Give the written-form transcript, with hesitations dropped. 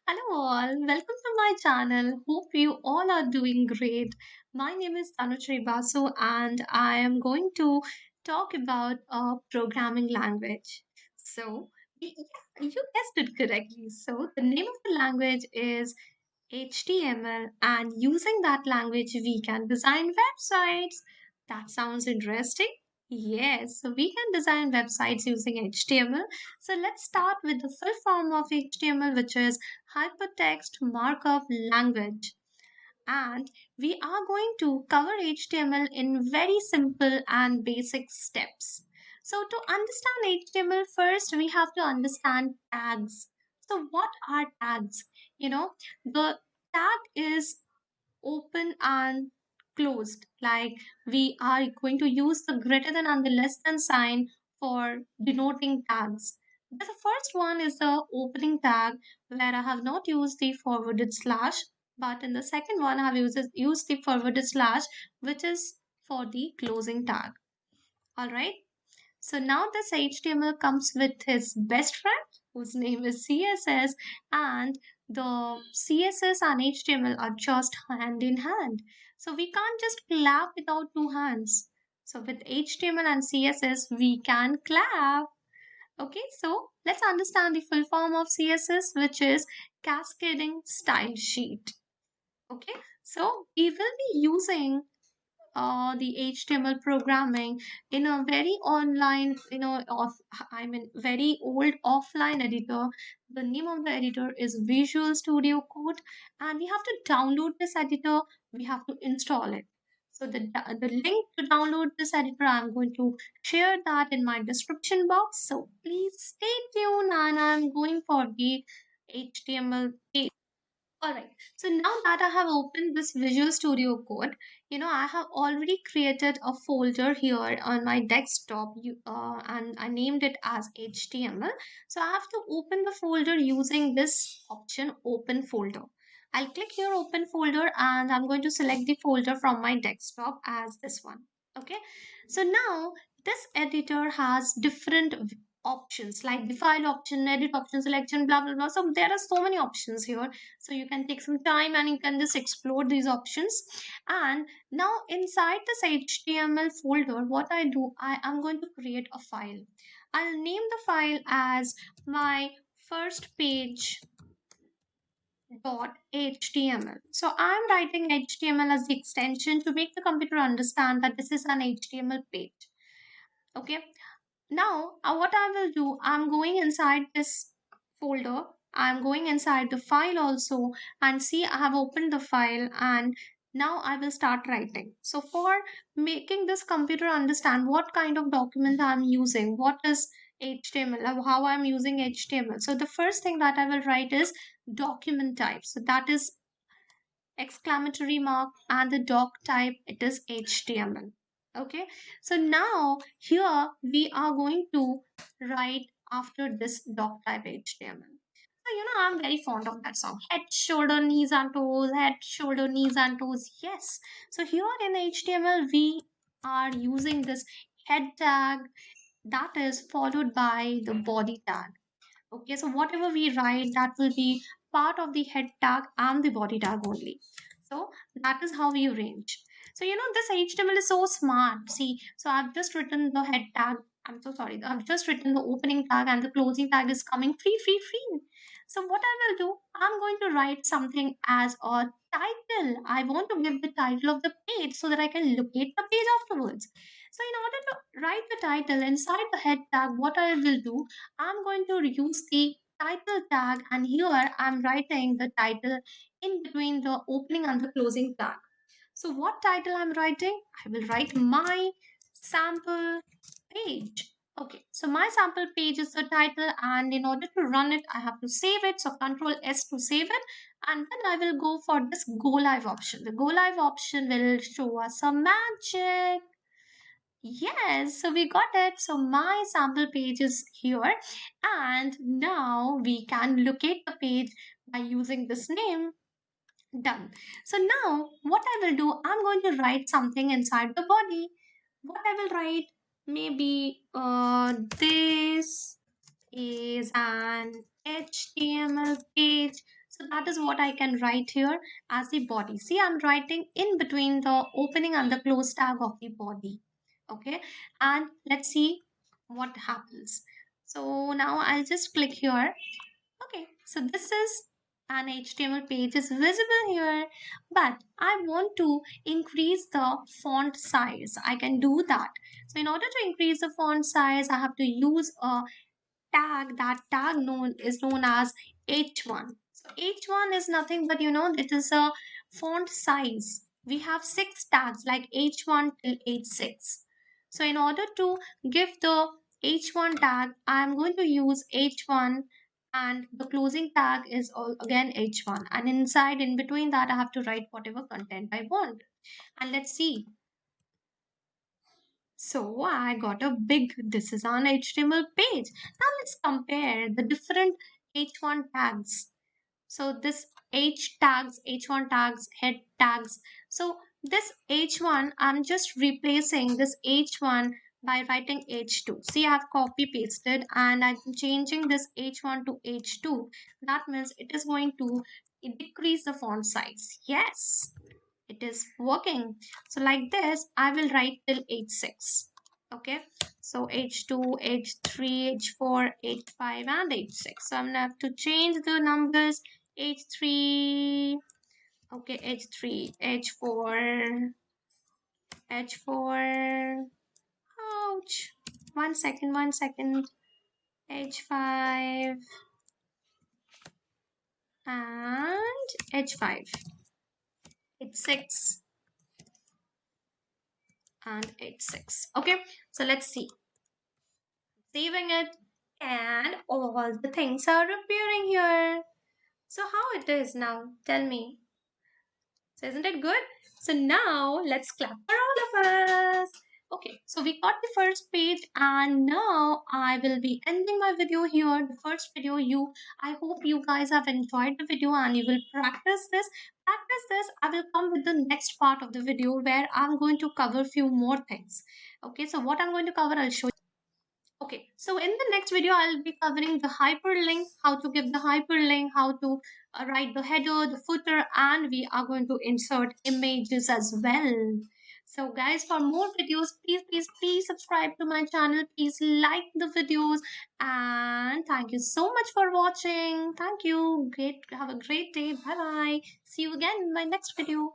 Hello all, welcome to my channel. Hope you all are doing great. My name is Tanushree Basu and I am going to talk about a programming language. So, you guessed it correctly. So, the name of the language is HTML, and using that language, we can design websites. That sounds interesting. Yes, so we can design websites using HTML. So let's start with the full form of HTML, which is Hypertext Markup Language. And we are going to cover HTML in very simple and basic steps. So to understand HTML, first we have to understand tags. So what are tags? The tag is open and closed. Like we are going to use the greater than and the less than sign for denoting tags. The first one is the opening tag where I have not used the forwarded slash, but in the second one I have used the forwarded slash, which is for the closing tag. All right. So now this HTML comes with his best friend whose name is CSS, and the CSS and HTML are just hand in hand. So we can't just clap without two hands. So with HTML and CSS we can clap. Okay, so let's understand the full form of CSS, which is cascading style sheet. Okay, so we will be using the HTML programming in a very online, very old offline editor. The name of the editor is Visual Studio Code, and we have to download this editor. We have to install it. So the link to download this editor, I'm going to share that in my description box. So please stay tuned, and I'm going for the HTML page. Alright, so now that I have opened this Visual Studio Code, I have already created a folder here on my desktop and I named it as HTML. So I have to open the folder using this option, Open Folder. I'll click here, Open Folder, and I'm going to select the folder from my desktop as this one. Okay, so now this editor has different options like the file option, edit option, selection, blah blah blah. So there are so many options here, so you can take some time and you can just explore these options. And now inside this HTML folder, what I do, I am going to create a file. I'll name the file as my first page dot html. So I'm writing HTML as the extension to make the computer understand that this is an HTML page. Okay, now what I will do, I'm going inside this folder, I'm going inside the file also, and see I have opened the file, and now I will start writing. So for making this computer understand what kind of document I'm using, what is HTML, how I'm using HTML. So the first thing that I will write is document type. So that is exclamatory mark, and the doc type, it is HTML. Okay, so now here we are going to write after this doc type HTML. So I'm very fond of that song, head shoulder knees and toes, head shoulder knees and toes. Yes, so here in HTML we are using this head tag that is followed by the body tag. Okay, so whatever we write, that will be part of the head tag and the body tag only. So that is how we arrange. So this HTML is so smart. See, so I've just written the head tag. I'm so sorry. I've just written the opening tag and the closing tag is coming free, free, free. So what I will do, I'm going to write something as a title. I want to give the title of the page so that I can locate the page afterwards. So in order to write the title inside the head tag, what I will do, I'm going to use the title tag, and here I'm writing the title in between the opening and the closing tag. So what title I'm writing? I will write my sample page. Okay, so my sample page is the title, and in order to run it, I have to save it. So Control S to save it, and then I will go for this go live option. The go live option will show us some magic. Yes, so we got it. So my sample page is here, and now we can locate the page by using this name. Done. So now what I will do, I'm going to write something inside the body. What I will write, maybe this is an HTML page. So that is what I can write here as the body. See, I'm writing in between the opening and the close tag of the body. Okay, and let's see what happens. So now I'll just click here. Okay, so this is an HTML page is visible here, but I want to increase the font size. I can do that. So in order to increase the font size, I have to use a tag. That tag is known as H1. So H1 is nothing but it is a font size. We have 6 tags like H1 till H6. So in order to give the H1 tag, I am going to use H1, and the closing tag is again H1, and inside in between that I have to write whatever content I want. And let's see. So I got a big, this is an HTML page. Now let's compare the different H1 tags. So this H tags, H1 tags, head tags. So this H1, I'm just replacing this H1 by writing H2. See, I have copy pasted and I'm changing this H1 to H2. That means it is going to decrease the font size. Yes, it is working. So like this, I will write till H6. Okay, so H2, H3, H4, H5, and H6. So I'm gonna have to change the numbers. H3, okay, H3, H4, H4, ouch, 1 second, 1 second, H5, and H5, H6, and H6. Okay, so let's see. Saving it, and all the things are appearing here. So how it is now? Tell me. So isn't it good? So now let's clap for all of us. Okay, so we got the first page, and now I will be ending my video here. The first video, I hope you guys have enjoyed the video and you will practice this. Practice this. I will come with the next part of the video where I'm going to cover few more things. Okay, so what I'm going to cover, I'll show you. Okay, so in the next video, I'll be covering the hyperlink, how to give the hyperlink, how to write the header, the footer, and we are going to insert images as well. So guys, for more videos, please subscribe to my channel. Please like the videos, and thank you so much for watching. Thank you. Great. Have a great day. Bye bye. See you again in my next video.